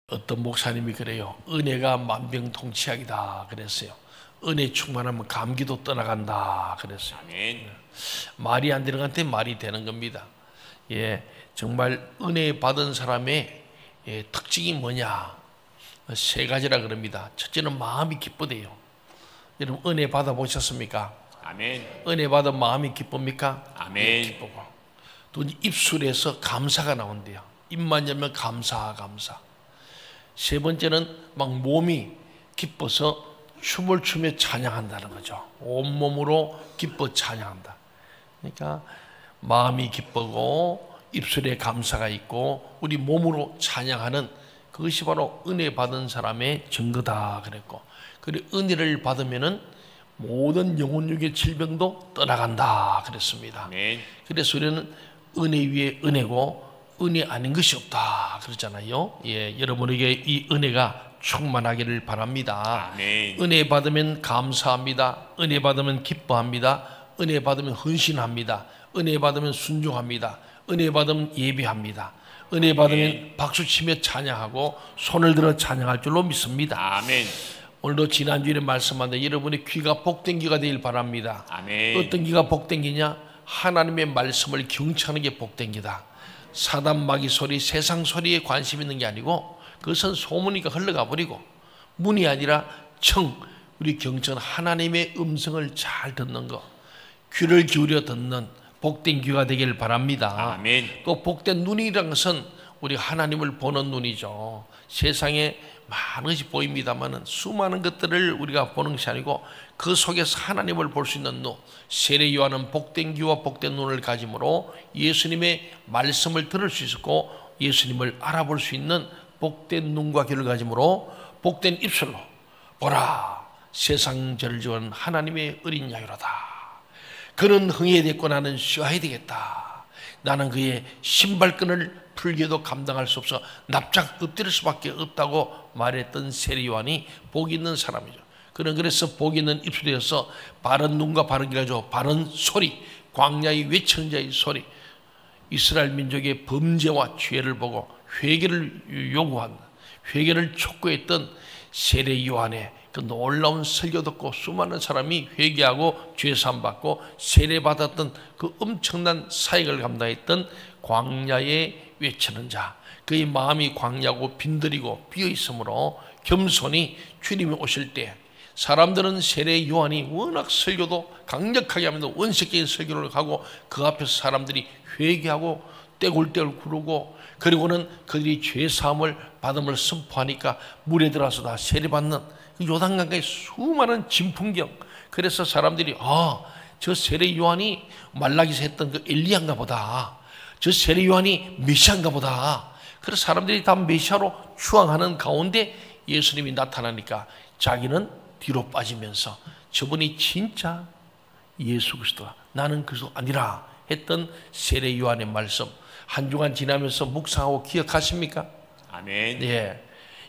어떤 목사님이 그래요. 은혜가 만병통치약이다 그랬어요. 은혜 충만하면 감기도 떠나간다 그랬어요. 아멘. 말이 안 되는 것한테 말이 되는 겁니다. 정말 은혜 받은 사람의 특징이 뭐냐? 세 가지라 그럽니다. 첫째는 마음이 기쁘대요. 여러분 은혜 받아 보셨습니까? 아멘. 은혜 받아 마음이 기쁩니까? 아멘. 기쁘고. 또 입술에서 감사가 나온대요. 입만 열면 감사. 세 번째는 막 몸이 기뻐서 춤을 추며 찬양한다는 거죠. 온몸으로 기뻐 찬양한다. 그러니까 마음이 기쁘고 입술에 감사가 있고 우리 몸으로 찬양하는 그것이 바로 은혜 받은 사람의 증거다 그랬고, 그리고 은혜를 받으면은 모든 영혼육의 질병도 떠나간다 그랬습니다. 아멘. 그래서 우리는 은혜 위에 은혜고 은혜 아닌 것이 없다 그러잖아요. 여러분에게 이 은혜가 충만하기를 바랍니다. 아멘. 은혜 받으면 감사합니다. 은혜 받으면 기뻐합니다. 은혜 받으면 헌신합니다. 은혜 받으면 순종합니다. 은혜 받으면 예배합니다. 은혜 받으면 박수치며 찬양하고 손을 들어 찬양할 줄로 믿습니다. 아멘. 오늘도 지난주에 말씀한데 여러분의 귀가 복된 귀가 되길 바랍니다. 아멘. 어떤 귀가 복된 귀냐? 하나님의 말씀을 경청하는 게 복된 귀다. 사단 마귀 소리, 세상 소리에 관심 있는 게 아니고 그것은 소문이니까 흘러가 버리고, 문이 아니라 우리 경청 하나님의 음성을 잘 듣는 거, 귀를 기울여 듣는 복된 귀가 되길 바랍니다. 아멘. 또 복된 눈이라는 것은 우리 하나님을 보는 눈이죠. 세상에 많은 것이 보입니다만 수많은 것들을 우리가 보는 것이 아니고 그 속에서 하나님을 볼 수 있는 눈, 세례 요한은 복된 귀와 복된 눈을 가짐으로 예수님의 말씀을 들을 수 있었고 예수님을 알아볼 수 있는 복된 눈과 귀를 가짐으로 복된 입술로 보라 세상 죄를 지은 하나님의 어린 양이로다. 그는 흥해야 되겠고 나는 쉬어야 되겠다. 나는 그의 신발끈을 풀게도 감당할 수 없어 납작 엎드릴 수밖에 없다고 말했던 세례 요한이 복 있는 사람이죠. 그는 그래서 복 있는 입술이어서 바른 눈과 바른 귀를 가지고 바른 소리, 광야의 외치는 자의 소리, 이스라엘 민족의 범죄와 죄를 보고 회개를 요구한, 회개를 촉구했던 세례 요한의 그 놀라운 설교 듣고 수많은 사람이 회개하고 죄사함 받고 세례받았던 그 엄청난 사역을 감당했던 광야에 외치는 자, 그의 마음이 광야고 빈들이고 비어 있으므로 겸손히 주님이 오실 때, 사람들은 세례 요한이 워낙 설교도 강력하게 하면서 원색적인 설교를 하고 그 앞에서 사람들이 회개하고 떼굴떼굴 구르고, 그리고는 그들이 죄사함을 받음을 선포하니까 물에 들어서 다 세례받는 요단강가의 수많은 진풍경. 그래서 사람들이 저 세례 요한이 말라기서 했던 그 엘리야인가 보다, 저 세례 요한이 메시아인가 보다. 그래서 사람들이 다 메시아로 추앙하는 가운데 예수님이 나타나니까 자기는 뒤로 빠지면서 저분이 진짜 예수 그리스도가 나는 그리스도 아니라 했던 세례 요한의 말씀 한 주간 지나면서 묵상하고 기억하십니까? 아멘.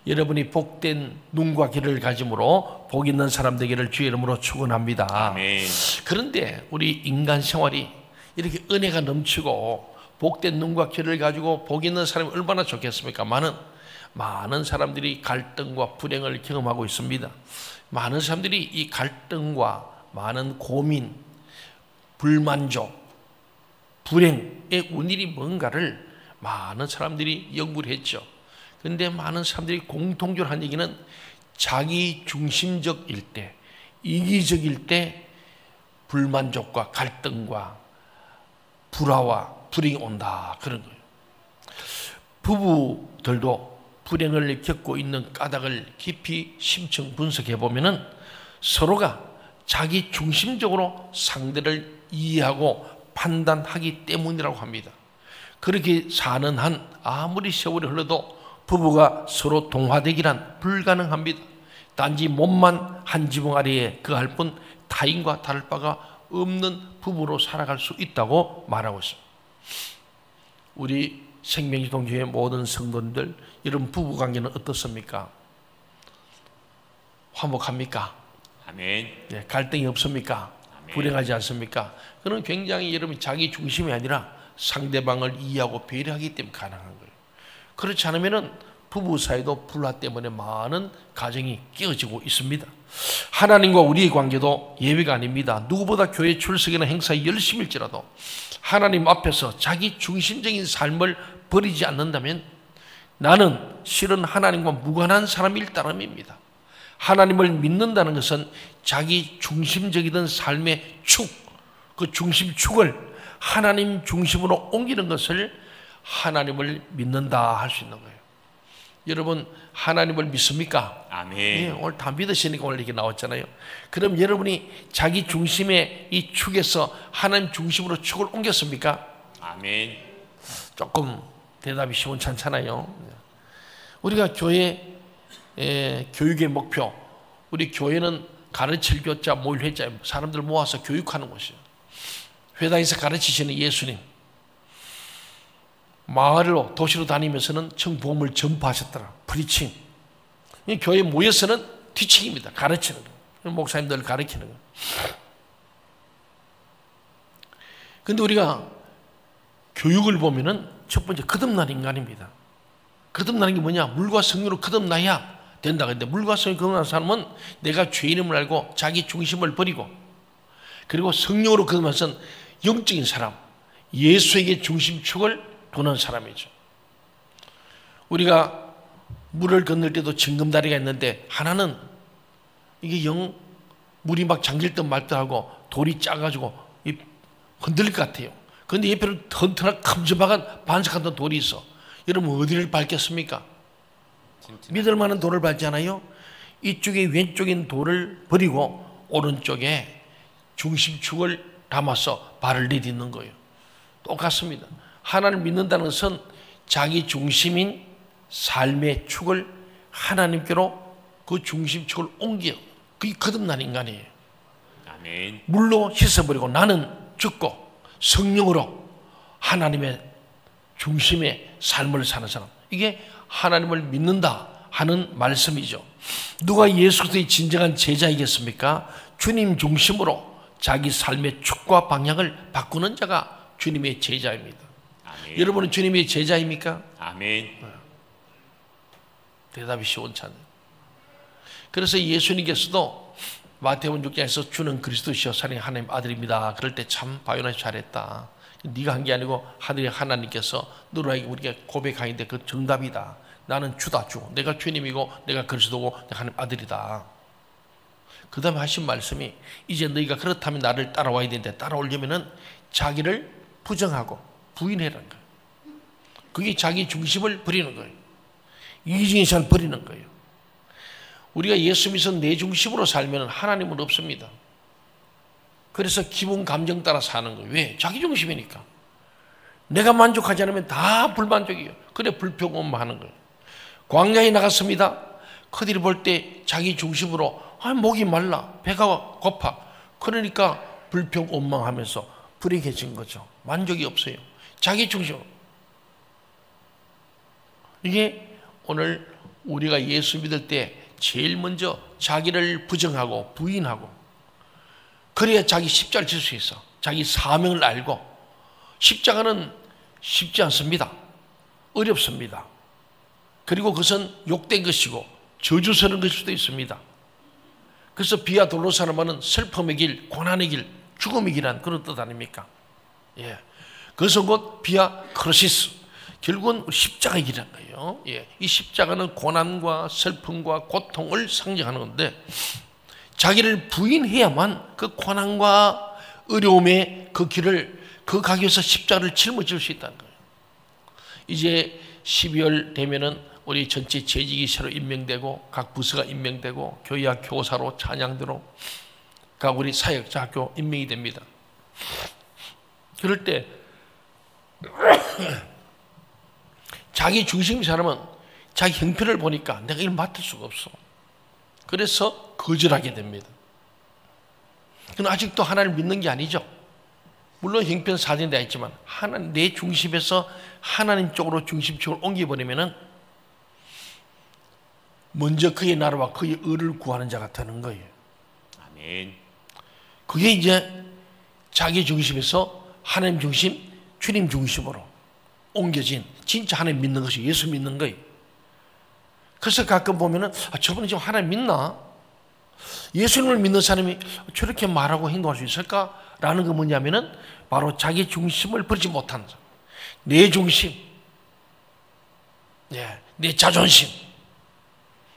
여러분이 복된 눈과 귀를 가짐으로 복 있는 사람 되기를 주의 이름으로 축원합니다. 아멘. 그런데 우리 인간 생활이 이렇게 은혜가 넘치고 복된 눈과 귀를 가지고 복 있는 사람이 얼마나 좋겠습니까? 많은 사람들이 갈등과 불행을 경험하고 있습니다. 많은 사람들이 이 갈등과 많은 고민, 불만족, 불행의 원인이 뭔가를 많은 사람들이 연구를 했죠. 그런데 많은 사람들이 공통적으로 한 얘기는 자기 중심적일 때, 이기적일 때 불만족과 갈등과 불화와 불행이 온다, 그런 거예요. 부부들도 불행을 겪고 있는 까닭을 깊이 심층 분석해 보면은 서로가 자기 중심적으로 상대를 이해하고 판단하기 때문이라고 합니다. 그렇게 사는 한 아무리 세월이 흘러도 부부가 서로 동화되기란 불가능합니다. 단지 몸만 한 지붕 아래에 거할 뿐 타인과 다를 바가 없는 부부로 살아갈 수 있다고 말하고 있습니다. 우리 생명지 동교회 모든 성도님들, 이런 부부관계는 어떻습니까? 화목합니까? 아멘. 갈등이 없습니까? 아멘. 불행하지 않습니까? 그는 굉장히 여러분이 자기 중심이 아니라 상대방을 이해하고 배려하기 때문에 가능한 거예요. 그렇지 않으면 부부 사이도 불화 때문에 많은 가정이 깨어지고 있습니다. 하나님과 우리의 관계도 예외가 아닙니다. 누구보다 교회 출석이나 행사에 열심일지라도 하나님 앞에서 자기 중심적인 삶을 버리지 않는다면 나는 실은 하나님과 무관한 사람일 따름입니다. 하나님을 믿는다는 것은 자기 중심적이던 삶의 축, 그 중심축을 하나님 중심으로 옮기는 것을 하나님을 믿는다 할 수 있는 거예요. 여러분 하나님을 믿습니까? 아멘. 예, 오늘 다 믿으시니까 오늘 이렇게 나왔잖아요. 그럼 여러분이 자기 중심의 이 축에서 하나님 중심으로 축을 옮겼습니까? 아멘. 조금 대답이 시원찮잖아요. 우리가 교회 교육의 목표, 우리 교회는 가르칠 교자, 모일 회자, 사람들 모아서 교육하는 곳이에요. 회당에서 가르치시는 예수님, 마을로 도시로 다니면서는 청복음을 전파하셨더라. 프리칭. 교회에 모여서는 티칭입니다. 가르치는 거. 목사님들 가르치는 거. 근데 우리가 교육을 보면은 첫 번째 거듭난 인간입니다. 거듭나는 게 뭐냐? 물과 성령으로 거듭나야 된다. 근데 물과 성령으로 거듭난 사람은 내가 죄인임을 알고 자기 중심을 버리고, 그리고 성령으로 거듭나서 영적인 사람, 예수에게 중심축을 도는 사람이죠. 우리가 물을 건널 때도 징검다리가 있는데 하나는 이게 물이 막 잠길 듯 말 듯 하고 돌이 작아가지고 흔들릴 것 같아요. 그런데 옆에는 튼튼한 큼지막한 반석같은 돌이 있어. 여러분 어디를 밟겠습니까? 믿을 만한 돌을 밟잖아요. 이쪽에 왼쪽인 돌을 버리고 오른쪽에 중심축을 담아서 발을 내딛는 거예요. 똑같습니다. 하나님을 믿는다는 것은 자기 중심인 삶의 축을 하나님께로 그 중심축을 옮겨, 그게 거듭난 인간이에요. 아멘. 물로 씻어버리고 나는 죽고 성령으로 하나님의 중심의 삶을 사는 사람, 이게 하나님을 믿는다 하는 말씀이죠. 누가 예수 그리스도의 진정한 제자이겠습니까? 주님 중심으로 자기 삶의 축과 방향을 바꾸는 자가 주님의 제자입니다. 아멘. 여러분은 주님의 제자입니까? 아멘. 대답이 시원찮아요. 그래서 예수님께서도 마태복음 6장에서 주는 그리스도시요 살인 하나님 아들입니다. 그럴 때 참 바요나시 잘했다. 네가 한 게 아니고 하늘의 하나님께서 너희에게 우리가 고백하는데 그 정답이다. 나는 주다, 주. 내가 주님이고 내가 그리스도고 내가 하나님 아들이다. 그 다음에 하신 말씀이 이제 너희가 그렇다면 나를 따라와야 되는데 따라오려면은 자기를 부정하고 부인해라는 거예요. 그게 자기 중심을 버리는 거예요. 이중의 삶을 버리는 거예요. 우리가 예수 믿어서 내 중심으로 살면 하나님은 없습니다. 그래서 기분 감정 따라 사는 거예요. 왜? 자기 중심이니까. 내가 만족하지 않으면 다 불만족이에요. 그래 불평원만 거예요. 광야에 나갔습니다. 그들이 볼 때 자기 중심으로 목이 말라, 배가 고파. 그러니까 불평원망하면서 불행해진 거죠. 만족이 없어요. 자기 중심. 이게 오늘 우리가 예수 믿을 때 제일 먼저 자기를 부정하고 부인하고, 그래야 자기 십자가를 질 수 있어. 자기 사명을 알고. 십자가는 쉽지 않습니다. 어렵습니다. 그리고 그것은 욕된 것이고 저주스러운 것일 수도 있습니다. 그래서 비아 돌로사는 슬픔의 길, 고난의 길, 죽음의 길이란 그런 뜻 아닙니까? 예. 그것은 곧 비아 크로시스, 결국은 십자가의 길이라는 거예요. 예. 이 십자가는 고난과 슬픔과 고통을 상징하는 건데, 자기를 부인해야만 그 고난과 어려움의 그 길을, 그 가게에서 십자가를 짊어질 수 있다는 거예요. 이제 12월 되면은 우리 전체 재직이 새로 임명되고 각 부서가 임명되고 교회학 교사로 찬양대로 각 우리 사역자 학교 임명이 됩니다. 그럴 때 자기 중심인 사람은 자기 형편을 보니까 내가 이걸 맡을 수가 없어. 그래서 거절하게 됩니다. 그건 아직도 하나님을 믿는 게 아니죠. 물론 형편 사정이 되어 있지만 하나님, 내 중심에서 하나님 쪽으로 중심축을 옮겨버리면은 먼저 그의 나라와 그의 의를 구하는 자가 되는 거예요. 아멘. 그게 이제 자기 중심에서 하나님 중심, 주님 중심으로 옮겨진 진짜 하나님 믿는 것이 예수 믿는 거예요. 그래서 가끔 보면은 저분이 지금 하나님 믿나? 예수님을 믿는 사람이 저렇게 말하고 행동할 수 있을까라는 게 뭐냐면은 바로 자기 중심을 버리지 못한 내 중심, 내 자존심,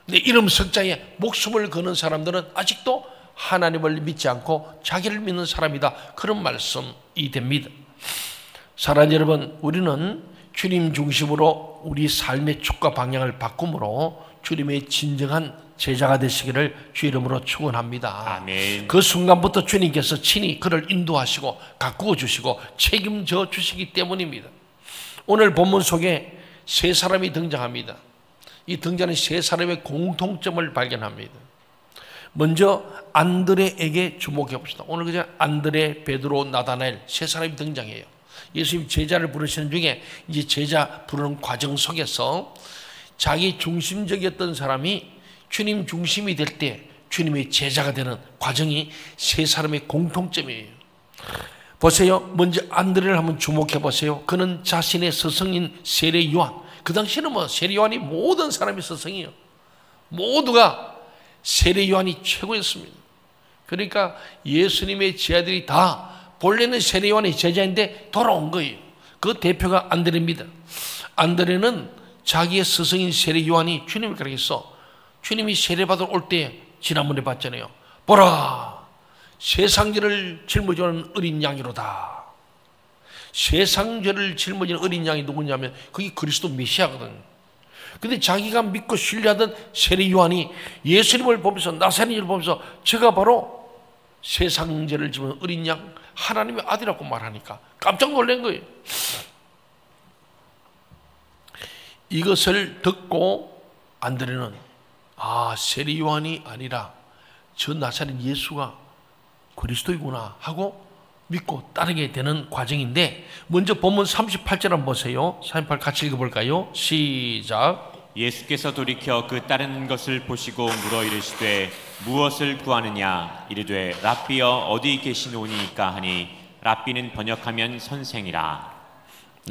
내 이름 석자에 목숨을 거는 사람들은 아직도 하나님을 믿지 않고 자기를 믿는 사람이다. 그런 말씀이 됩니다. 사랑하는 여러분, 우리는 주님 중심으로 우리 삶의 축과 방향을 바꿈으로 주님의 진정한 제자가 되시기를 주 이름으로 축원합니다. 아멘. 그 순간부터 주님께서 친히 그를 인도하시고 가꾸어 주시고 책임져 주시기 때문입니다. 오늘 본문 속에 세 사람이 등장합니다. 이 등장하는 세 사람의 공통점을 발견합니다. 먼저 안드레에게 주목해 봅시다. 오늘 그저 안드레, 베드로, 나다나엘 세 사람이 등장해요. 예수님 제자를 부르시는 중에 이제 제자 부르는 과정 속에서 자기 중심적이었던 사람이 주님 중심이 될 때 주님의 제자가 되는 과정이 세 사람의 공통점이에요. 보세요. 먼저 안드레를 한번 주목해 보세요. 그는 자신의 스승인 세례 요한, 그 당시에는 뭐 세례 요한이 모든 사람이 스승이에요. 모두가 세례 요한이 최고였습니다. 그러니까 예수님의 제자들이 다 본래는 세례 요한의 제자인데 돌아온 거예요. 그 대표가 안드레입니다. 안드레는 자기의 스승인 세례 요한이 주님을 가르쳤어. 주님이 세례받으러 올 때 지난번에 봤잖아요. 보라, 세상 죄를 짊어지는 어린 양이로다. 세상 죄를 짊어지는 어린 양이 누구냐면 그게 그리스도 메시아거든. 근데 자기가 믿고 신뢰하던 세례 요한이 예수님을 보면서, 나사렛을 보면서 제가 바로 세상 죄를 짊어지는 어린 양, 하나님의 아들이라고 말하니까 깜짝 놀란 거예요. 이것을 듣고 안드레는 세례 요한이 아니라 저 나사렛 예수가 그리스도이구나 하고 믿고 따르게 되는 과정인데, 먼저 본문 38절 한번 보세요. 38 같이 읽어볼까요? 시작. 예수께서 돌이켜 그 따르는 것을 보시고 물어 이르시되 무엇을 구하느냐? 이르되 랍비여 어디 계시노니까 하니, 랍비는 번역하면 선생이라.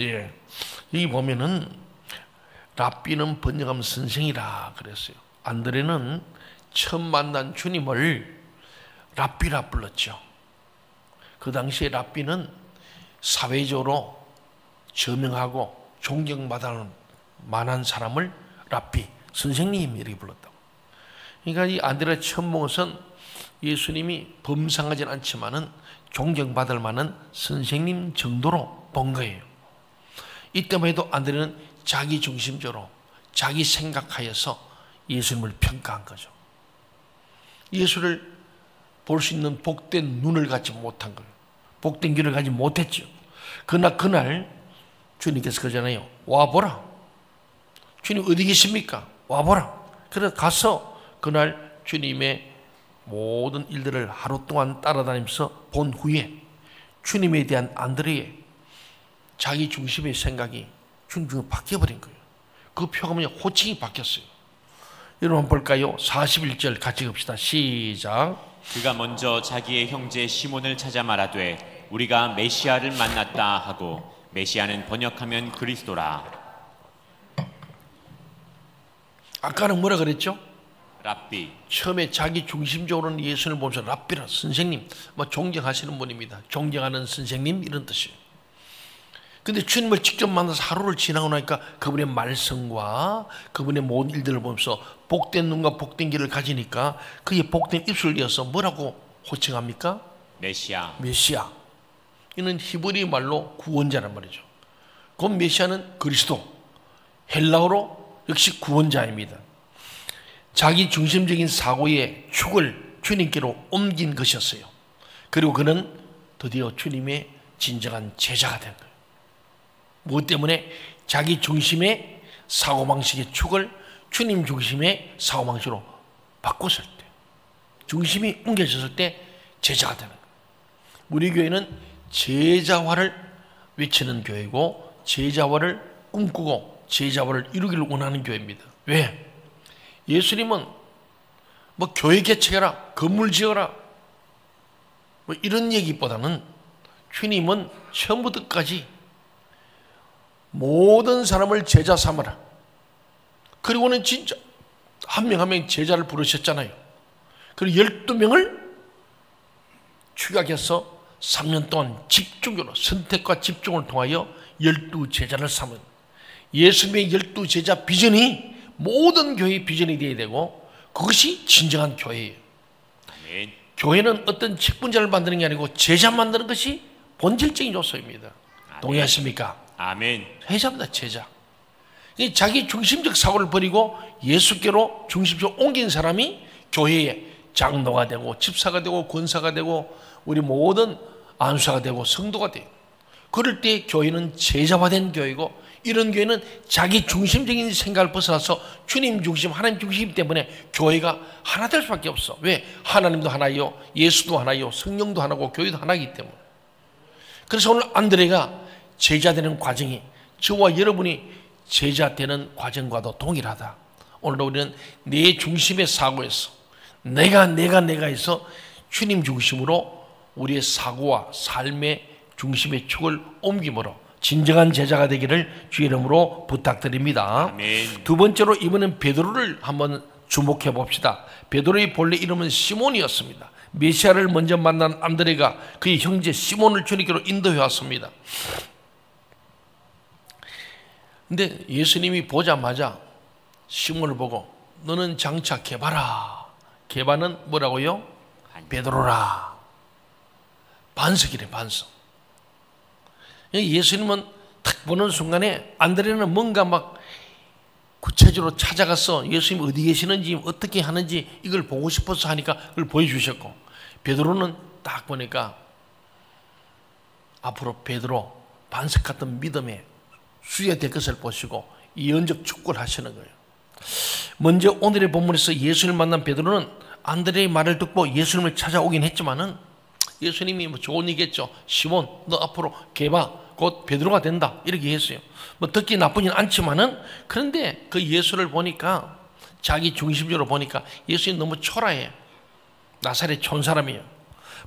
예, 여기 보면은 랍비는 번역하면 선생이라 그랬어요. 안드레는 처음 만난 주님을 랍비라 불렀죠. 그 당시에 랍비는 사회적으로 저명하고 존경받을 만한 사람을 랍비, 선생님 이렇게 불렀다고. 그러니까 이 안드레가 처음 본 것은 예수님이 범상하진 않지만은 존경받을 만한 선생님 정도로 본 거예요. 이때만 해도 안드레는 자기 중심적으로 자기 생각하여서 예수님을 평가한 거죠. 예수를 볼 수 있는 복된 눈을 갖지 못한 거예요. 복된 길을 가지 못했죠. 그날 주님께서 그러잖아요. 와보라. 주님 어디 계십니까? 와보라. 그래서 가서 그날 주님의 모든 일들을 하루 동안 따라다니면서 본 후에 주님에 대한 안드레의 자기 중심의 생각이 주님 중에 바뀌어버린 거예요. 그 표가 뭐냐? 호칭이 바뀌었어요. 여러분 한번 볼까요? 41절 같이 봅시다. 시작. 그가 먼저 자기의 형제 시몬을 찾아 말하되 우리가 메시아를 만났다 하고, 메시아는 번역하면 그리스도라. 아까는 뭐라 그랬죠? 랍비. 처음에 자기 중심적으로는 예수를 보면서 랍비라, 선생님, 존경하시는 분입니다. 존경하는 선생님 이런 뜻이에요. 근데 주님을 직접 만나서 하루를 지나고 나니까 그분의 말씀과 그분의 모든 일들을 보면서 복된 눈과 복된 길을 가지니까 그게 복된 입술을 이어서 뭐라고 호칭합니까? 메시아. 메시아. 이는 히브리 말로 구원자란 말이죠. 그 메시아는 그리스도, 헬라어로 역시 구원자입니다. 자기 중심적인 사고의 축을 주님께로 옮긴 것이었어요. 그리고 그는 드디어 주님의 진정한 제자가 된 거예요. 무엇 때문에? 자기 중심의 사고방식의 축을 주님 중심의 사고방식으로 바꿨을 때, 중심이 옮겨졌을 때 제자가 되는 거예요. 우리 교회는 제자화를 외치는 교회고, 제자화를 꿈꾸고 제자화를 이루기를 원하는 교회입니다. 왜? 예수님은 교회 개척해라, 건물 지어라 이런 얘기보다는 주님은 처음부터 끝까지 모든 사람을 제자 삼으라. 그리고는 진짜 한 명 한 명 제자를 부르셨잖아요. 그리고 12명을 축약해서 3년 동안 집중적으로 선택과 집중을 통하여 12제자를 삼은 예수님의 12제자 비전이 모든 교회의 비전이 되어야 되고 그것이 진정한 교회예요. 아멘. 교회는 어떤 직분자를 만드는 게 아니고 제자 만드는 것이 본질적인 요소입니다. 아멘. 동의하십니까? 아멘. 제자입니다. 제자. 자기 중심적 사고를 버리고 예수께로 중심적으로 옮긴 사람이 교회의 장로가 되고 집사가 되고 권사가 되고 우리 모든 안수사가 되고 성도가 돼요. 그럴 때 교회는 제자화된 교회고 이런 교회는 자기 중심적인 생각을 벗어나서 주님 중심, 하나님 중심 때문에 교회가 하나 될 수밖에 없어. 왜? 하나님도 하나요, 예수도 하나요, 성령도 하나고 교회도 하나이기 때문에. 그래서 오늘 안드레가 제자 되는 과정이 저와 여러분이 제자 되는 과정과도 동일하다. 오늘 우리는 내 중심의 사고에서 내가 해서 주님 중심으로 우리의 사고와 삶의 중심의 축을 옮김으로 진정한 제자가 되기를 주의 이름으로 부탁드립니다. 아멘. 두 번째로 이번엔 베드로를 한번 주목해 봅시다. 베드로의 본래 이름은 시몬이었습니다. 메시아를 먼저 만난 안드레가 그의 형제 시몬을 주님께로 인도해 왔습니다. 근데 예수님이 보자마자 시몬을 보고 너는 장차 게바라. 게바는 뭐라고요? 베드로라. 반석이래, 반석. 예수님은 딱 보는 순간에 안드레는 뭔가 막 구체적으로 찾아가서 예수님 어디 계시는지 어떻게 하는지 이걸 보고 싶어서 하니까 그걸 보여주셨고, 베드로는 딱 보니까 앞으로 베드로 반석 같은 믿음의 수야 될 것을 보시고 예언적 축구를 하시는 거예요. 먼저 오늘의 본문에서 예수님을 만난 베드로는 안드레의 말을 듣고 예수님을 찾아오긴 했지만은 예수님이 뭐 좋은 얘기겠죠. 시몬, 너 앞으로 게바 곧 베드로가 된다 이렇게 했어요. 뭐 듣기 나쁘진 않지만은 그런데 그 예수를 보니까 자기 중심적으로 보니까 예수님 너무 초라해. 나사렛 촌 사람이에요.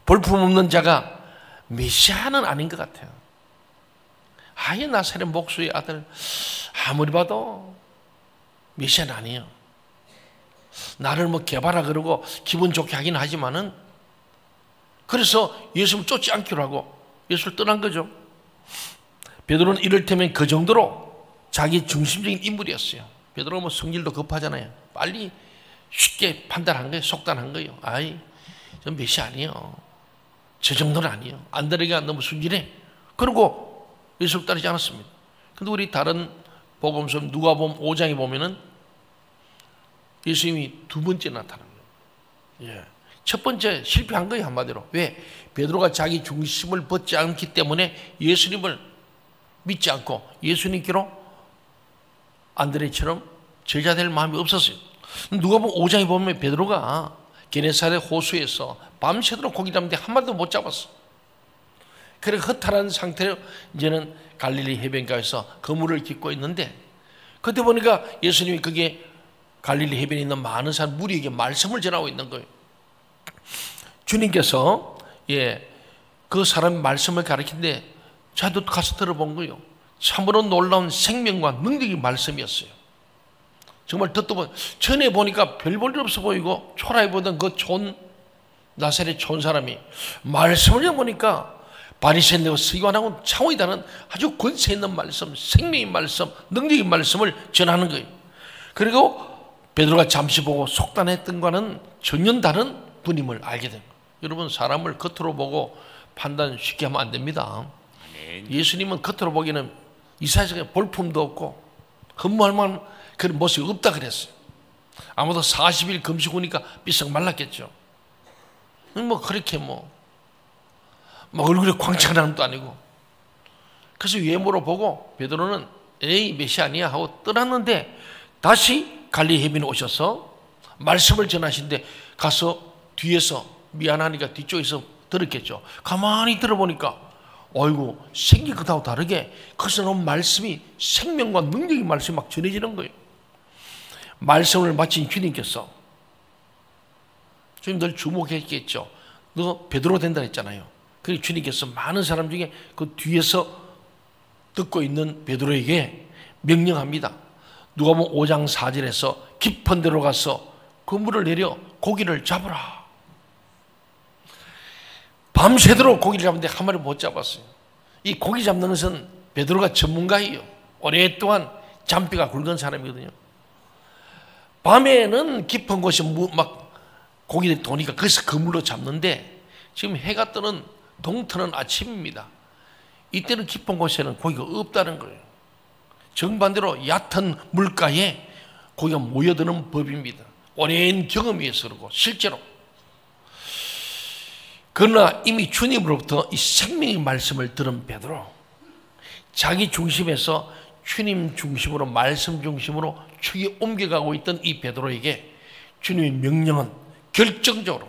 볼품없는 자가 메시아는 아닌 것 같아요. 아예 나사렛 목수의 아들, 아무리 봐도 메시아는 아니에요. 나를 뭐 개발하 그러고 기분 좋게 하긴 하지만은, 그래서 예수님을 쫓지 않기로 하고 예수를 떠난 거죠. 베드로는 이를테면 그 정도로 자기 중심적인 인물이었어요. 베드로가 뭐 성질도 급하잖아요. 빨리 쉽게 판단한 거예요. 속단한 거예요. 아이, 전 메시아 아니에요. 저 정도는 아니에요. 안드레가 너무 순진해. 그리고 예수를 따르지 않았습니다. 근데 우리 다른 복음서 누가복음 5장에 보면은 예수님이 두 번째 나타난 거예요. 예. 첫 번째 실패한 거예요, 한마디로. 왜? 베드로가 자기 중심을 벗지 않기 때문에 예수님을 믿지 않고 예수님께로 안드레처럼 제자 될 마음이 없었어요. 누가복음 5장에 보면 베드로가 게네사렛 호수에서 밤새도록 고기 잡는데 한 마리도 못 잡았어. 그래 허탈한 상태로 이제는 갈릴리 해변가에서 그물을 깃고 있는데, 그때 보니까 예수님이 그게 갈릴리 해변에 있는 많은 사람 무리에게 말씀을 전하고 있는 거예요. 주님께서 그 사람 말씀을 가르치는데 저도 가서 들어본 거예요. 참으로 놀라운 생명과 능력의 말씀이었어요. 정말 듣다 보니 전에 보니까 별 볼 일 없어 보이고 초라해 보던 그 나사렛 촌 사람이 말씀을 보니까 바리새인들과 서기관하고는 차원이 다른 아주 권세 있는 말씀, 생명의 말씀, 능력의 말씀을 전하는 거예요. 그리고 베드로가 잠시 보고 속단했던 것과는 전혀 다른 분임을 알게 된 거예요. 여러분, 사람을 겉으로 보고 판단 쉽게 하면 안 됩니다. 예수님은 겉으로 보기에는 이사야서에 볼품도 없고 근무할 만한 그런 모습이 없다 그랬어요. 아무도 40일 금식 오니까 삐썩 말랐겠죠. 뭐 그렇게 막 얼굴에 광채가 나는 것도 아니고. 그래서 외모로 보고 베드로는 에이 메시아 아니야 하고 떠났는데, 다시 갈릴리 해변에 오셔서 말씀을 전하신데 가서 뒤에서 미안하니까 뒤쪽에서 들었겠죠. 가만히 들어보니까 어이구 생긴 것하고 다르게 거기서 나온 말씀이 생명과 능력의 말씀이 막 전해지는 거예요. 말씀을 마친 주님께서, 주님 늘 주목했겠죠. 너 베드로 된다 했잖아요. 그리고 주님께서 많은 사람 중에 그 뒤에서 듣고 있는 베드로에게 명령합니다. 누가복음 5장 4절에서 깊은 데로 가서 그물을 내려 고기를 잡으라. 밤새도록 고기를 잡는데 한 마리 못 잡았어요. 이 고기 잡는 것은 베드로가 전문가예요. 오랫동안 잔뼈가 굵은 사람이거든요. 밤에는 깊은 곳이 막 고기를 도니까 거기서 그물로 잡는데 지금 해가 뜨는 동트는 아침입니다. 이때는 깊은 곳에는 고기가 없다는 거예요. 정반대로 얕은 물가에 고기가 모여드는 법입니다. 오랜 경험에 의해서 그러고 실제로. 그러나 이미 주님으로부터 이 생명의 말씀을 들은 베드로, 자기 중심에서 주님 중심으로, 말씀 중심으로 축이 옮겨가고 있던 이 베드로에게 주님의 명령은 결정적으로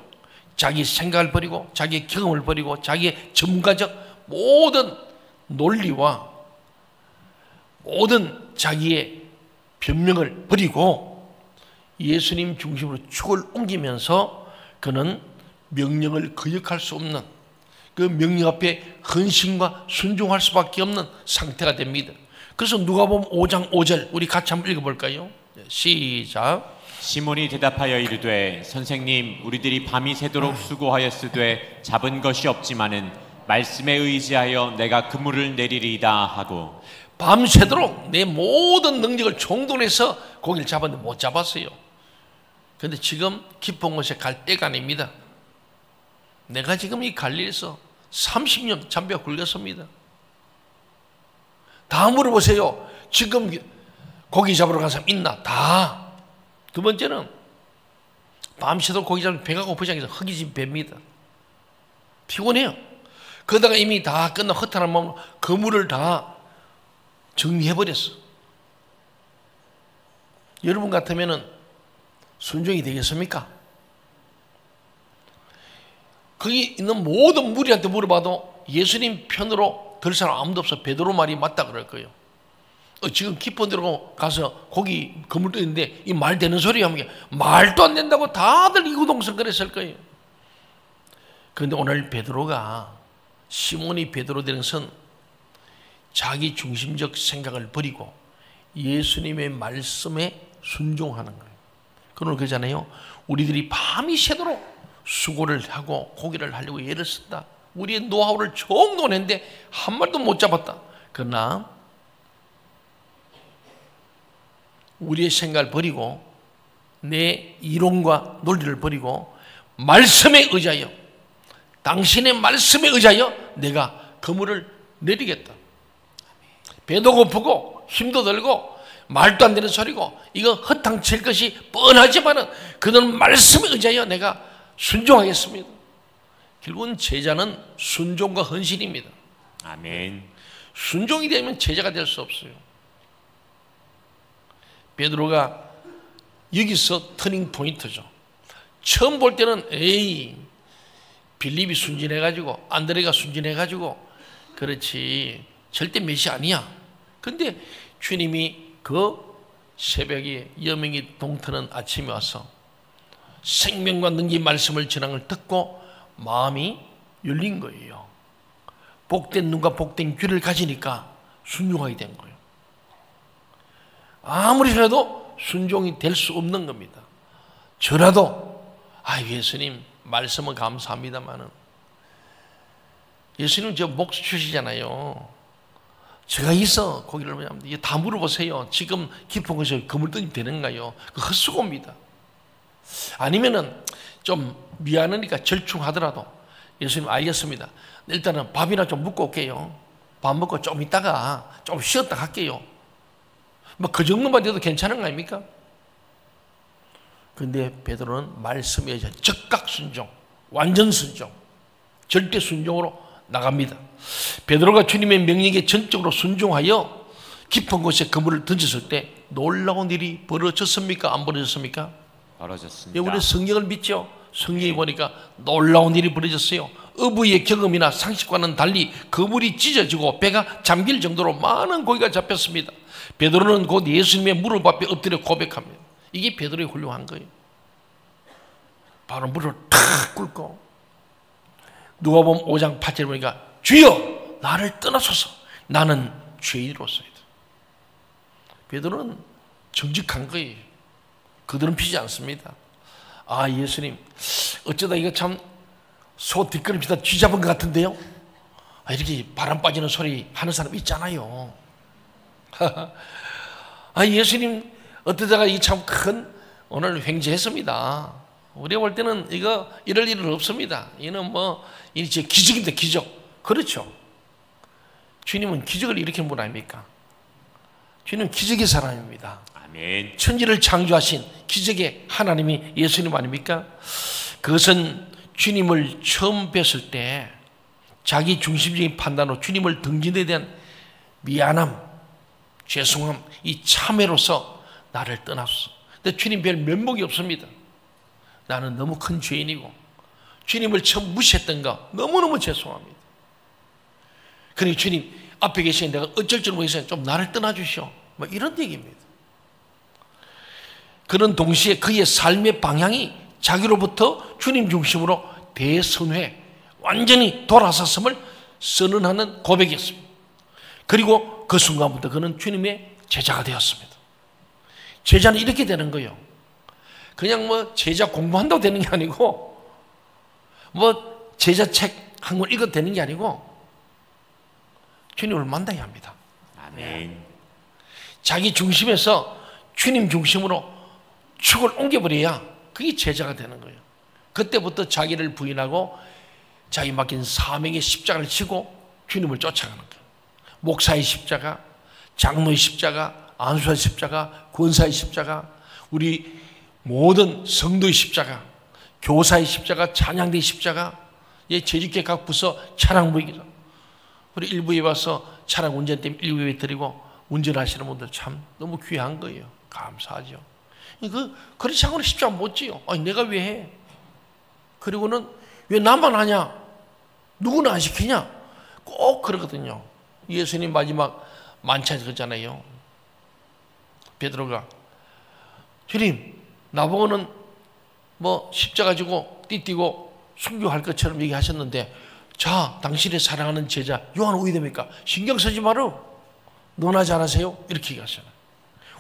자기 생각을 버리고 자기의 경험을 버리고 자기의 전문가적 모든 논리와 모든 자기의 변명을 버리고 예수님 중심으로 축을 옮기면서 그는 명령을 거역할 수 없는, 그 명령 앞에 헌신과 순종할 수밖에 없는 상태가 됩니다. 그래서 누가복음 5장 5절 우리 같이 한번 읽어볼까요? 시작. 시몬이 대답하여 이르되 선생님 우리들이 밤이 새도록 수고하였으되 잡은 것이 없지만은 말씀에 의지하여 내가 그물을 내리리이다 하고. 밤새도록 내 모든 능력을 총동원해서 고기를 잡았는데 못 잡았어요. 그런데 지금 깊은 곳에 갈 때가 아닙니다. 내가 지금 이 갈릴리에서 30년 잔뼈가 굵었습니다. 다 물어보세요. 지금 고기 잡으러 간 사람 있나? 다. 두 번째는 밤새도록 고기 잡으면 배가 고프지 않아서 허기진 배입니다. 피곤해요. 그러다가 이미 다 끝나 허탈한 마음으로 그물을 다 정리해버렸어. 여러분 같으면 순종이 되겠습니까? 거기 있는 모든 무리한테 물어봐도 예수님 편으로 들 사람 아무도 없어. 베드로 말이 맞다 그럴 거예요. 지금 깊은 데로 가서 고기 그물도 있는데 이 말 되는 소리 하면 말도 안 된다고 다들 이구동성거렸을 거예요. 그런데 오늘 베드로가, 시몬이 베드로 되는 것은 자기 중심적 생각을 버리고 예수님의 말씀에 순종하는 거예요. 그러면 그러잖아요. 우리들이 밤이 새도록 수고를 하고 고기를 하려고 애를 쓴다. 우리의 노하우를 총동원했는데 한 마리도 못 잡았다. 그러나 우리의 생각을 버리고 내 이론과 논리를 버리고 말씀에 의지하여, 당신의 말씀에 의지하여 내가 그물을 내리겠다. 배도 고프고 힘도 들고 말도 안 되는 소리고 이거 허탕칠 것이 뻔하지만은 그는 말씀에 의지하여 내가 순종하겠습니다. 결국은 제자는 순종과 헌신입니다. 아멘. 순종이 되면 제자가 될 수 없어요. 베드로가 여기서 터닝 포인트죠. 처음 볼 때는 에이 빌립이 순진해가지고 안드레가 순진해가지고 그렇지 절대 메시 아니야. 근데 주님이 그 새벽에 여명이 동트는 아침에 와서 생명과 능력의 말씀을 전하는 걸 듣고 마음이 열린 거예요. 복된 눈과 복된 귀를 가지니까 순종하게 된 거예요. 아무리 해도 순종이 될 수 없는 겁니다. 저라도 예수님 말씀은 감사합니다만은 예수님 저 목수 주시잖아요. 제가 있어 고기를 먹는데 다 물어보세요. 지금 깊은 곳에 그물 던지면 되는가요? 그 헛수고입니다. 아니면은 좀 미안하니까 절충하더라도 예수님 알겠습니다. 일단은 밥이나 좀 먹고 올게요. 밥 먹고 좀 있다가 좀 쉬었다 갈게요. 뭐 그 정도만 돼도 괜찮은 거 아닙니까? 그런데 베드로는 말씀에 적각 순종, 완전 순종, 절대 순종으로 나갑니다. 베드로가 주님의 명령에 전적으로 순종하여 깊은 곳에 그물을 던졌을 때 놀라운 일이 벌어졌습니까? 안 벌어졌습니까? 벌어졌습니다. 우리 성경을 믿죠? 성경에 보니까 놀라운 일이 벌어졌어요. 어부의 경험이나 상식과는 달리 그물이 찢어지고 배가 잠길 정도로 많은 고기가 잡혔습니다. 베드로는 곧 예수님의 무릎 앞에 엎드려 고백합니다. 이게 베드로의 훌륭한 거예요. 바로 무릎을 탁 꿇고 누가복음 5장 8절에 보니까 주여 나를 떠나소서 나는 죄인으로서이다. 베드로는 정직한 거예요. 그들은 피지 않습니다. 아, 예수님, 어쩌다 이거 참 소 뒷걸음치다 쥐잡은 것 같은데요? 아, 이렇게 바람 빠지는 소리 하는 사람 있잖아요. 아, 예수님, 어쩌다가 이 참 큰 오늘 횡재했습니다. 우리가 볼 때는 이럴 일은 없습니다. 이는 뭐, 이제 기적입니다, 기적. 그렇죠. 주님은 기적을 일으키는 분 아닙니까? 주님은 기적의 사람입니다. 아멘. 천지를 창조하신 기적의 하나님이 예수님 아닙니까? 그것은 주님을 처음 뵀을 때 자기 중심적인 판단으로 주님을 등진 데 대한 미안함, 죄송함, 이 참회로서 나를 떠났어. 근데 주님 별 면목이 없습니다. 나는 너무 큰 죄인이고 주님을 처음 무시했던 거 너무너무 죄송합니다. 그러니 주님 앞에 계신 내가 어쩔 줄 모르겠어요. 좀 나를 떠나주시오. 뭐 이런 얘기입니다. 그런 동시에 그의 삶의 방향이 자기로부터 주님 중심으로 대선회, 완전히 돌아섰음을 선언하는 고백이었습니다. 그리고 그 순간부터 그는 주님의 제자가 되었습니다. 제자는 이렇게 되는 거예요. 그냥 뭐 제자 공부한다고 되는 게 아니고 뭐 제자 책 한 권 읽어도 되는 게 아니고 주님을 만나야 합니다. 아멘. 자기 중심에서 주님 중심으로 축을 옮겨버려야 그게 제자가 되는 거예요. 그때부터 자기를 부인하고 자기 맡긴 사명의 십자가를 지고 주님을 쫓아가는 거예요. 목사의 십자가, 장로의 십자가, 안수의 십자가, 권사의 십자가, 우리 모든 성도의 십자가, 교사의 십자가, 찬양대의 십자가, 재직계 각 부서 차량부이기도. 우리 일부에 와서 차량 운전 때문에 일부에 드리고 운전하시는 분들 참 너무 귀한 거예요. 감사하죠. 그렇지 않고는 십자가 못 지요. 아니, 내가 왜 해? 그리고는 왜 나만 하냐? 누구는 안 시키냐? 꼭 그러거든요. 예수님 마지막 만찬에서 그러잖아요. 베드로가 주님 나보고는 뭐 십자가 지고 띠띠고 순교할 것처럼 얘기하셨는데 자, 당신의 사랑하는 제자 요한 어디 됩니까? 신경 쓰지 마라. 논하지 않으세요? 이렇게 얘기하잖아요.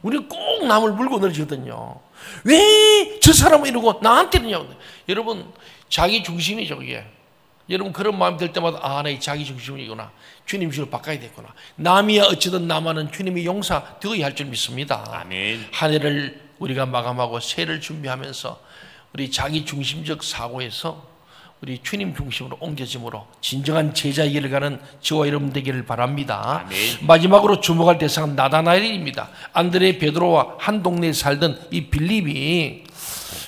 우리는 꼭 남을 물고 늘어지거든요. 왜 저 사람은 이러고 나한테는 냐고. 여러분 자기 중심이죠 그게. 여러분 그런 마음이 들 때마다 아, 나 자기 중심이구나. 주님 주로 바꿔야 되구나. 남이야 어찌든 남아는 주님이 용서되어야 할 줄 믿습니다. 아멘. 한 해를 우리가 마감하고 새해를 준비하면서 우리 자기 중심적 사고에서 우리 주님 중심으로 옮겨짐으로 진정한 제자 길을 가는 저와 여러분 되기를 바랍니다. 아멘. 마지막으로 주목할 대상은 나다나엘입니다. 안드레, 베드로와 한 동네에 살던 이 빌립이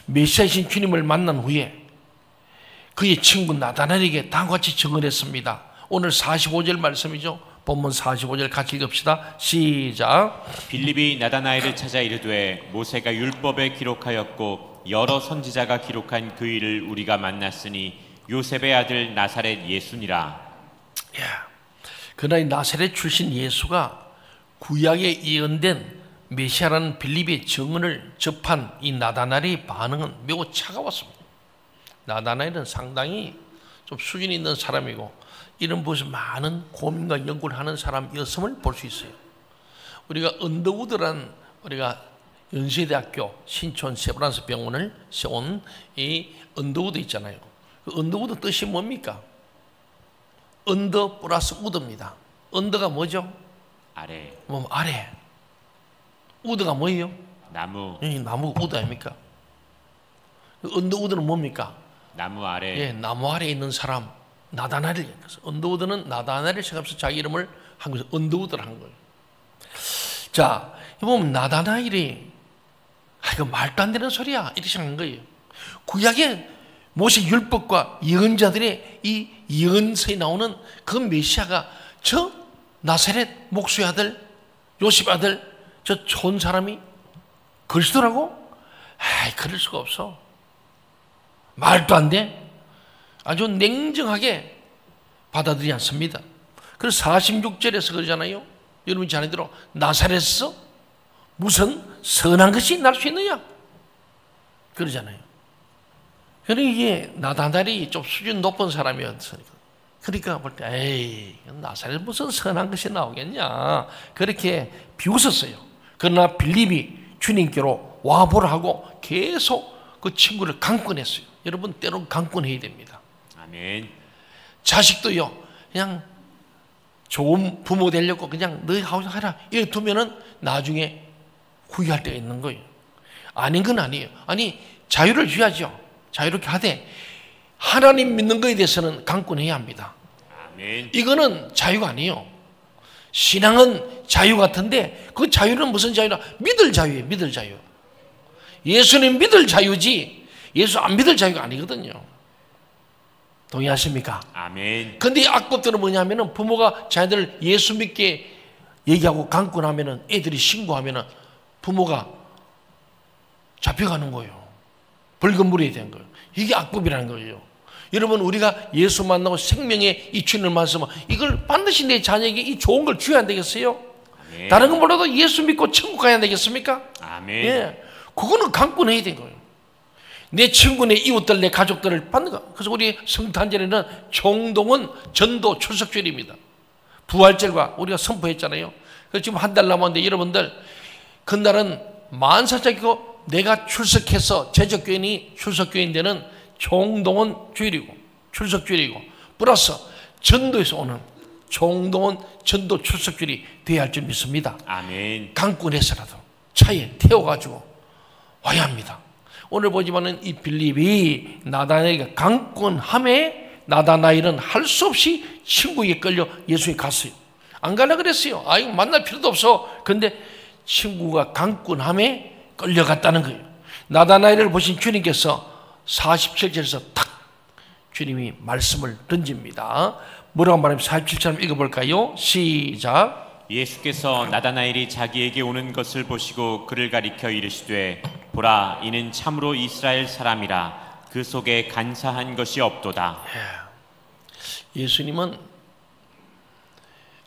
메시아이신 주님을 만난 후에 그의 친구 나다나엘에게 다음과 같이 증언했습니다. 오늘 45절 말씀이죠. 본문 45절 같이 읽읍시다. 시작. 빌립이 나다나엘을 찾아 이르되 모세가 율법에 기록하였고 여러 선지자가 기록한 그 일을 우리가 만났으니 요셉의 아들 나사렛 예수니라. 그러나 이 나사렛 출신 예수가 구약에 예언된 메시아라는 빌립의 증언을 접한 이 나다나엘의 반응은 매우 차가웠습니다. 나다나엘은 상당히 좀 수준이 있는 사람이고 이런 부분에서 많은 고민과 연구를 하는 사람이었음을 볼 수 있어요. 우리가 언더우드라는 우리가 연세대학교 신촌 세브란스 병원을 세운 이 언더우드 있잖아요. 그 언더우드 뜻이 뭡니까? 언더 플러스 우드입니다. 언더가 뭐죠? 아래. 뭐 아래. 우드가 뭐예요? 나무. 나무 우드 아닙니까? 언더우드는 뭡니까? 나무 아래. 예, 나무 아래에 있는 사람 나다나엘을 얘기해서 언더우드는 나다나엘을 생각해서 자기 이름을 한 거죠. 언더우드를 한 거예요. 자, 보면 나다나엘이 이거 말도 안 되는 소리야 이렇게 생각한 거예요. 구약의 모세 율법과 예언자들의 이 예언서에 나오는 그 메시아가 저 나사렛 목수의 아들 요셉 아들 저 좋은 사람이 그리스도라고? 에이, 그럴 수가 없어. 말도 안 돼. 아주 냉정하게 받아들이지 않습니다. 그래서 46절에서 그러잖아요. 여러분이 자네대로 나사렛에서 무슨 선한 것이 날 수 있느냐? 그러잖아요. 그러니까 이게 나다나엘이 좀 수준 높은 사람이었으니까. 그러니까 볼 때 에이 나사렛 무슨 선한 것이 나오겠냐 그렇게 비웃었어요. 그러나 빌립이 주님께로 와보라 하고 계속 그 친구를 강권했어요. 여러분 때론 강권해야 됩니다. 아멘. 자식도요, 그냥 좋은 부모 되려고 그냥 너 하라 이렇게 두면은 나중에 후회할 때가 있는 거예요. 아닌 건 아니에요. 아니, 자유를 줘야죠. 자유롭게 하되 하나님 믿는 거에 대해서는 강권해야 합니다. 아멘. 이거는 자유가 아니에요. 신앙은 자유 같은데 그 자유는 무슨 자유냐? 믿을 자유예요. 믿을 자유. 예수님 믿을 자유지 예수 안 믿을 자유가 아니거든요. 동의하십니까? 아멘. 근데 이 악법들은 뭐냐면은 부모가 자녀들을 예수 믿게 얘기하고 강권하면은 애들이 신고하면은 부모가 잡혀가는 거예요. 벌금 물어야 되는 거예요. 이게 악법이라는 거예요. 여러분, 우리가 예수 만나고 생명의 이 주님을 만나면 이걸 반드시 내 자녀에게 이 좋은 걸 줘야 안 되겠어요? 아멘. 다른 건 몰라도 예수 믿고 천국 가야 되겠습니까? 아멘. 예, 그거는 강권해야 되는 거예요. 내 친구, 내 이웃들, 내 가족들을 받는 거. 그래서 우리 성탄절에는 총동원 전도 출석주일입니다. 부활절과 우리가 선포했잖아요. 그래서 지금 한 달 남았는데 여러분들 그날은 만사적이고 내가 출석해서 제적교인이 출석교인 되는 총동원 주일이고 출석주일이고 플러스 전도에서 오는 총동원 전도 출석주일이 되어야 할 줄 믿습니다. 아멘. 강권해서라도 차에 태워가지고 와야 합니다. 오늘 보지만은 이 빌립이 나다나엘에게 강권함에 나다나엘은 할 수 없이 친구에게 끌려 예수에 갔어요. 안 가려 그랬어요. 이거 만날 필요도 없어. 근데 친구가 강권함에 끌려갔다는 거예요. 나다나엘을 보신 주님께서 47절에서 탁 주님이 말씀을 던집니다. 뭐라고 말하면 47절 읽어볼까요? 시작. 예수께서 나다나엘이 자기에게 오는 것을 보시고 그를 가리켜 이르시되 보라 이는 참으로 이스라엘 사람이라 그 속에 간사한 것이 없도다. 예수님은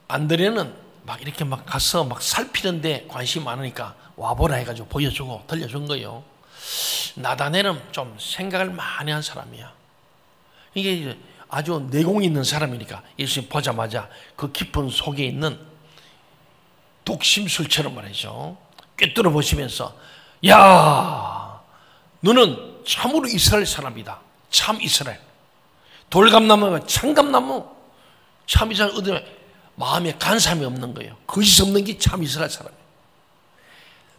안드레는 막 이렇게 막 가서 막 살피는데 관심이 많으니까 와보라 해가지고 보여주고 들려준 거예요. 나다나엘은 좀 생각을 많이 한 사람이야. 이게 이제 아주 내공이 있는 사람이니까 예수님 보자마자 그 깊은 속에 있는 독심술처럼 말이죠. 꿰뚫어 보시면서 야, 너는 참으로 이스라엘 사람이다. 참 이스라엘. 돌감나무가 참감나무. 참 이스라엘 얻으면 마음에 간삼이 없는 거예요. 거짓 없는 게 참 이스라엘 사람이에요.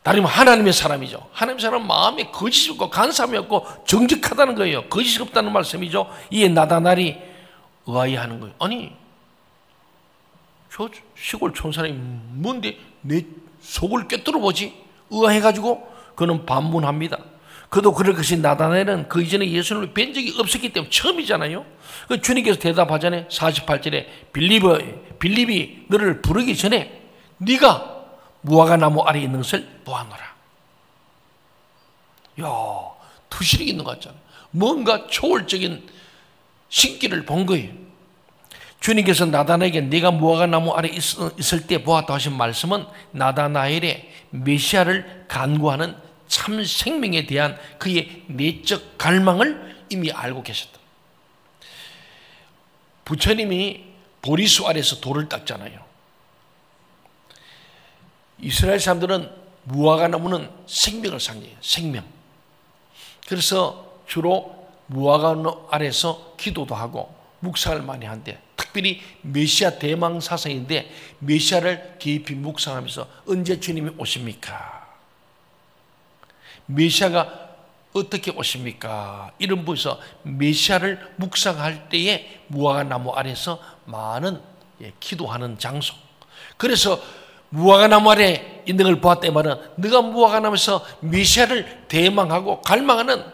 다르면 하나님의 사람이죠. 하나님의 사람은 마음에 거짓이 없고 간삼이 없고 정직하다는 거예요. 거짓이 없다는 말씀이죠. 이에 나다나엘이 의아해하는 거예요. 아니, 저 시골 촌사람이 뭔데 내 속을 꿰뚫어 보지? 의아해가지고 그는 반문합니다. 그도 그럴 것이 나다나엘은 그 이전에 예수님을 뵌 적이 없었기 때문에 처음이잖아요. 그 주님께서 대답하잖아요. 48절에 빌립이 너를 부르기 전에 네가 무화과 나무 아래에 있는 것을 보아노라. 야, 투실이 있는 것 같잖아요. 뭔가 초월적인 신기를 본 거예요. 주님께서 나다나엘에게 네가 무화과 나무 아래 있을 때 보았다 하신 말씀은 나다나엘의 메시아를 간구하는 참 생명에 대한 그의 내적 갈망을 이미 알고 계셨다. 부처님이 보리수 아래서 돌을 닦잖아요. 이스라엘 사람들은 무화과 나무는 생명을 상징해요. 생명. 그래서 주로 무화과 나무 아래서 기도도 하고 묵상을 많이 한대. 특별히 메시아 대망 사상인데 메시아를 깊이 묵상하면서 언제 주님이 오십니까? 메시아가 어떻게 오십니까? 이런 부에서 메시아를 묵상할 때에 무화과 나무 아래서 많은 기도하는 장소. 그래서 무화과 나무 아래 있는 걸 보았다 말은 네가 무화과 나무에서 메시아를 대망하고 갈망하는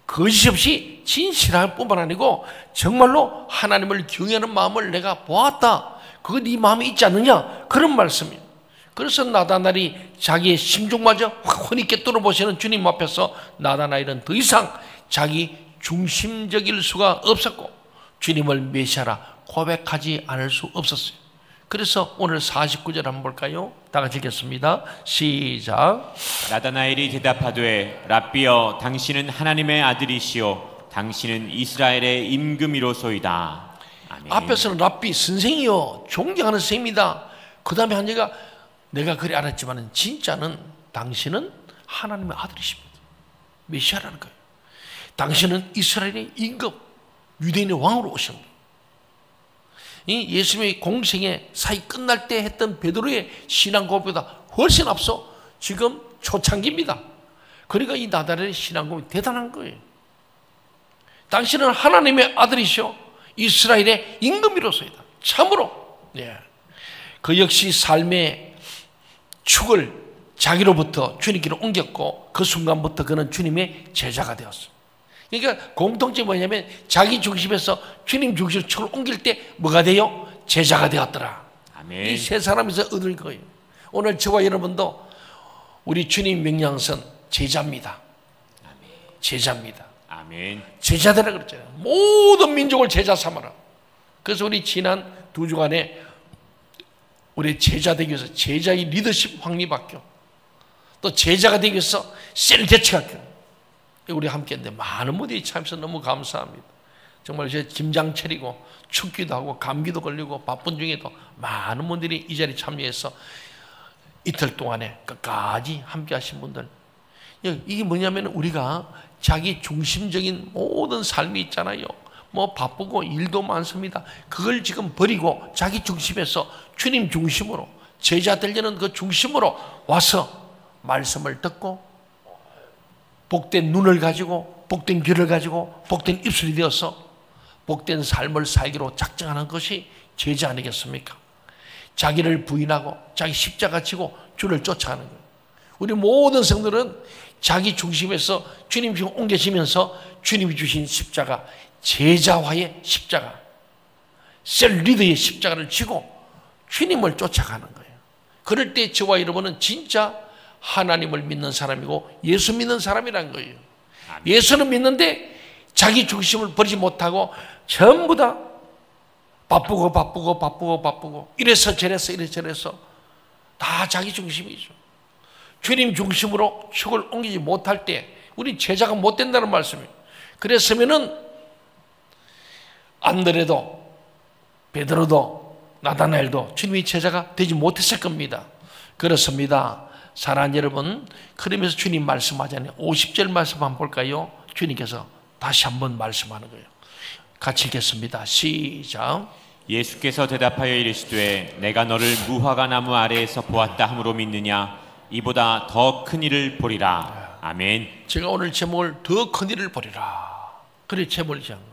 거짓 없이 진실할 뿐만 아니고 정말로 하나님을 경외하는 마음을 내가 보았다. 그거 네 마음에 있지 않느냐? 그런 말씀이에요. 그래서 나다나엘이 자기의 심중마저 훤히 꿰뚫어 보시는 주님 앞에서 나다나엘은 더 이상 자기 중심적일 수가 없었고 주님을 메시아라 고백하지 않을 수 없었어요. 그래서 오늘 49절 한번 볼까요? 다 같이 읽겠습니다. 시작. 나다나엘이 대답하되 랍비여 당신은 하나님의 아들이시요 당신은 이스라엘의 임금이로소이다. 아멘. 앞에서는 랍비 선생이요 존경하는 선생입니다. 그 다음에 한 얘가 내가 그리 알았지만 진짜는 당신은 하나님의 아들이십니다. 메시아라는 거예요. 당신은 이스라엘의 임금, 유대인의 왕으로 오신 거예요. 이 예수님의 공생의 사이 끝날 때 했던 베드로의 신앙 고백보다 훨씬 앞서 지금 초창기입니다. 그러니까 이 나다나엘의 신앙 고백이 대단한 거예요. 당신은 하나님의 아들이시오, 이스라엘의 임금이로소이다. 참으로. 예. 그 역시 삶의 축을 자기로부터 주님께로 옮겼고 그 순간부터 그는 주님의 제자가 되었어요. 그러니까 공통점이 뭐냐면 자기 중심에서 주님 중심으로 축을 옮길 때 뭐가 돼요? 제자가 되었더라. 아멘. 이 세 사람에서 얻을 거예요. 오늘 저와 여러분도 우리 주님 명령선 제자입니다. 아멘. 제자입니다. 아멘. 제자되라 그랬잖아요. 모든 민족을 제자 삼아라. 그래서 우리 지난 2주간에 우리 제자 되기 위해서 제자의 리더십 확립학교, 또 제자가 되기 위해서 셀 개척학교, 우리 함께 했는데 많은 분들이 참여해서 너무 감사합니다. 정말 제 김장철이고 춥기도 하고 감기도 걸리고 바쁜 중에도 많은 분들이 이 자리에 참여해서 이틀 동안에 끝까지 함께 하신 분들, 이게 뭐냐면 우리가 자기 중심적인 모든 삶이 있잖아요. 뭐 바쁘고 일도 많습니다. 그걸 지금 버리고 자기 중심에서 주님 중심으로, 제자 되려는 그 중심으로 와서 말씀을 듣고 복된 눈을 가지고 복된 귀를 가지고 복된 입술이 되어서 복된 삶을 살기로 작정하는 것이 제자 아니겠습니까? 자기를 부인하고 자기 십자가 지고 주를 쫓아가는 거예요. 우리 모든 성도들은 자기 중심에서 주님 중심 옮겨지면서 주님이 주신 십자가, 제자화의 십자가, 셀 리더의 십자가를 지고 주님을 쫓아가는 거예요. 그럴 때 저와 여러분은 진짜 하나님을 믿는 사람이고 예수 믿는 사람이란 거예요. 예수는 믿는데 자기 중심을 버리지 못하고 전부 다 바쁘고 이래서 저래서 다 자기 중심이죠. 주님 중심으로 축을 옮기지 못할 때 우리 제자가 못 된다는 말씀이에요. 그랬으면은 안드레도 베드로도 나다나엘도 주님의 제자가 되지 못했을 겁니다. 그렇습니다. 사랑하는 여러분, 그러면서 주님 말씀하잖아요. 50절 말씀 한번 볼까요? 주님께서 다시 한번 말씀하는 거예요. 같이 읽겠습니다. 시작. 예수께서 대답하여 이르시되 내가 너를 무화과 나무 아래에서 보았다 함으로 믿느냐? 이보다 더 큰 일을 보리라. 아멘. 제가 오늘 제목을 더 큰 일을 보리라, 그래 제목을 지은 거예요.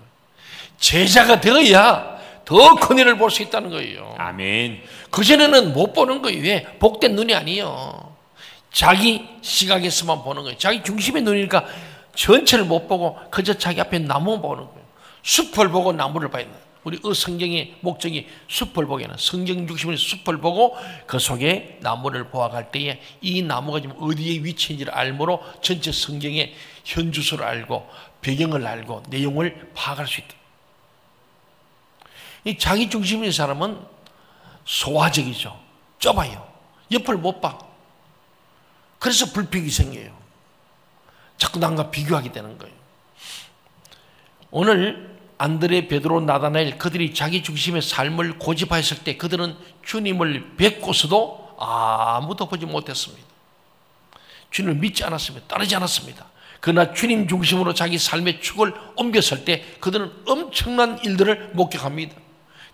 제자가 되어야 더 큰 일을 볼 수 있다는 거예요. 아멘. 그전에는 못 보는 거예요. 왜? 복된 눈이 아니에요. 자기 시각에서만 보는 거예요. 자기 중심의 눈이니까 전체를 못 보고 그저 자기 앞에 나무 보는 거예요. 숲을 보고 나무를 봐야 된다. 우리 성경의 목적이 숲을 보기에는 성경 중심으로 숲을 보고 그 속에 나무를 보아갈 때에 이 나무가 지금 어디에 위치인지를 알므로 전체 성경의 현주소를 알고 배경을 알고 내용을 파악할 수 있다. 이 자기 중심인 사람은 소화적이죠. 좁아요. 옆을 못 봐. 그래서 불평이 생겨요. 자꾸 남과 비교하게 되는 거예요. 오늘 안드레, 베드로, 나다나엘 그들이 자기 중심의 삶을 고집하였을 때 그들은 주님을 뵙고서도 아무도 보지 못했습니다. 주님을 믿지 않았습니다. 따르지 않았습니다. 그러나 주님 중심으로 자기 삶의 축을 옮겼을 때 그들은 엄청난 일들을 목격합니다.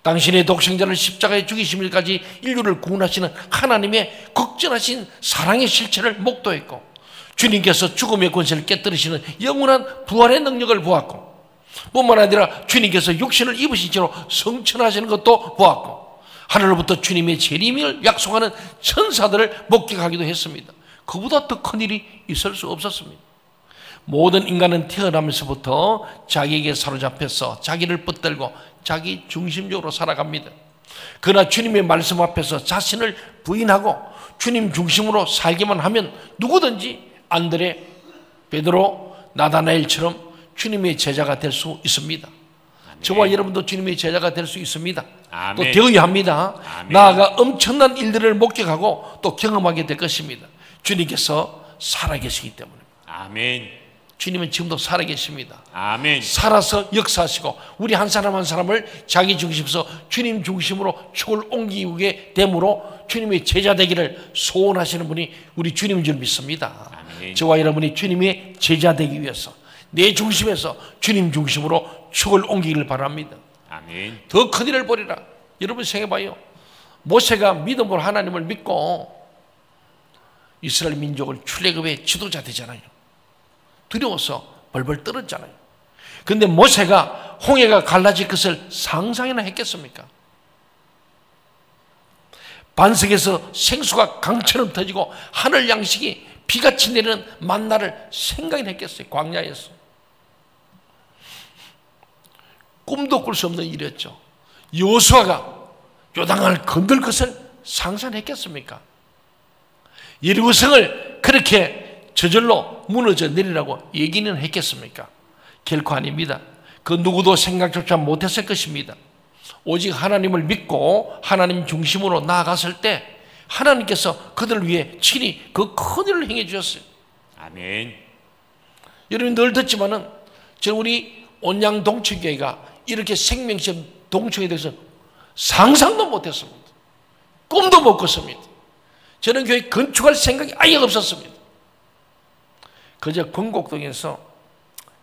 당신의 독생자를 십자가에 죽이신 일까지 인류를 구원하시는 하나님의 극진하신 사랑의 실체를 목도했고, 주님께서 죽음의 권세를 깨뜨리시는 영원한 부활의 능력을 보았고, 뿐만 아니라 주님께서 육신을 입으신 채로 성천하시는 것도 보았고, 하늘로부터 주님의 재림을 약속하는 천사들을 목격하기도 했습니다. 그보다 더 큰 일이 있을 수 없었습니다. 모든 인간은 태어나면서부터 자기에게 사로잡혀서 자기를 붙들고 자기 중심적으로 살아갑니다. 그러나 주님의 말씀 앞에서 자신을 부인하고 주님 중심으로 살기만 하면 누구든지 안드레, 베드로, 나다나엘처럼 주님의 제자가 될 수 있습니다. 아멘. 저와 여러분도 주님의 제자가 될 수 있습니다. 아멘. 또 되어야 합니다. 아멘. 나아가 엄청난 일들을 목격하고 또 경험하게 될 것입니다. 주님께서 살아계시기 때문입니다. 아멘. 주님은 지금도 살아계십니다. 아멘. 살아서 역사하시고 우리 한 사람 한 사람을 자기 중심에서 주님 중심으로 축을 옮기게 됨으로 주님의 제자 되기를 소원하시는 분이 우리 주님인 줄 믿습니다. 아멘. 저와 여러분이 주님의 제자 되기 위해서 내 중심에서 주님 중심으로 축을 옮기기를 바랍니다. 아멘. 더 큰 일을 보리라. 여러분 생각해봐요. 모세가 믿음으로 하나님을 믿고 이스라엘 민족을 출애굽의 지도자 되잖아요. 두려워서 벌벌 떨었잖아요. 그런데 모세가 홍해가 갈라질 것을 상상이나 했겠습니까? 반석에서 생수가 강처럼 터지고 하늘 양식이 비같이 내리는 만나를 생각이나 했겠어요. 광야에서. 꿈도 꿀 수 없는 일이었죠. 여호수아가 요단강을 건들 것을 상상했겠습니까? 여리고성을 그렇게 저절로 무너져 내리라고 얘기는 했겠습니까? 결코 아닙니다. 그 누구도 생각조차 못했을 것입니다. 오직 하나님을 믿고 하나님 중심으로 나아갔을 때 하나님께서 그들을 위해 친히 그 큰 일을 행해 주셨어요. 아멘. 여러분 늘 듣지만은 저는 우리 온양 동천교회가 이렇게 생명시험 동천에 대해서 상상도 못했습니다. 꿈도 못 꿨습니다. 저는 교회 건축할 생각이 아예 없었습니다. 그저 건곡동에서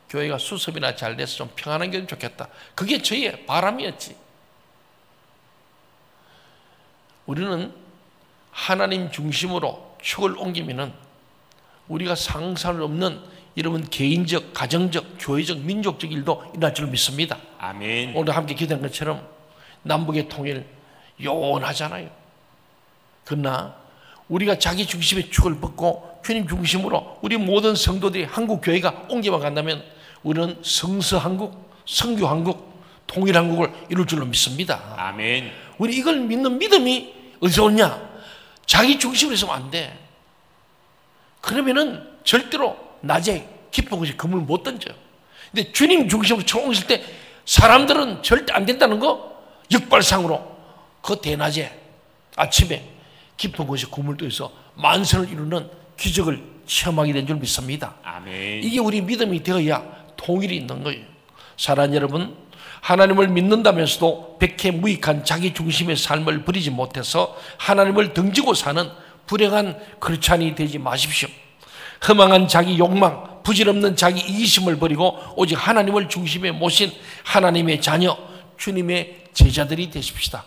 교회가 수습이나 잘 돼서 좀 평안한 게 좋겠다. 그게 저희의 바람이었지. 우리는 하나님 중심으로 축을 옮기면은 우리가 상상할 없는 여러분 개인적, 가정적, 교회적, 민족적 일도 일어날 줄 믿습니다. 아멘. 오늘 함께 기도한 것처럼 남북의 통일 요원하잖아요. 그러나 우리가 자기 중심의 축을 벗고 주님 중심으로 우리 모든 성도들이 한국 교회가 옮겨만 간다면 우리는 성서한국, 성교한국, 통일한국을 이룰 줄로 믿습니다. 아멘. 우리 이걸 믿는 믿음이 어디서 오냐? 자기 중심으로 있으면 안 돼. 그러면은 절대로 낮에 깊은 곳에 그물 못 던져요. 근데 주님 중심으로 옮길 때 사람들은 절대 안 된다는 거 역발상으로 그 대낮에 아침에 깊은 곳에 그물 떠서 만선을 이루는 기적을 체험하게 된 줄 믿습니다. 아멘. 이게 우리 믿음이 되어야 통일이 있는 거예요. 사랑하는 여러분, 하나님을 믿는다면서도 백해무익한 자기 중심의 삶을 버리지 못해서 하나님을 등지고 사는 불행한 크리스찬이 되지 마십시오. 허망한 자기 욕망, 부질없는 자기 이기심을 버리고 오직 하나님을 중심에 모신 하나님의 자녀, 주님의 제자들이 되십시다.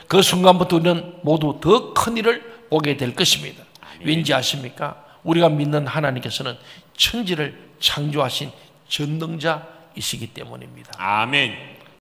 그 순간부터 우리는 모두 더 큰 일을 보게 될 것입니다. 왠지 아십니까? 우리가 믿는 하나님께서는 천지를 창조하신 전능자이시기 때문입니다. 아멘.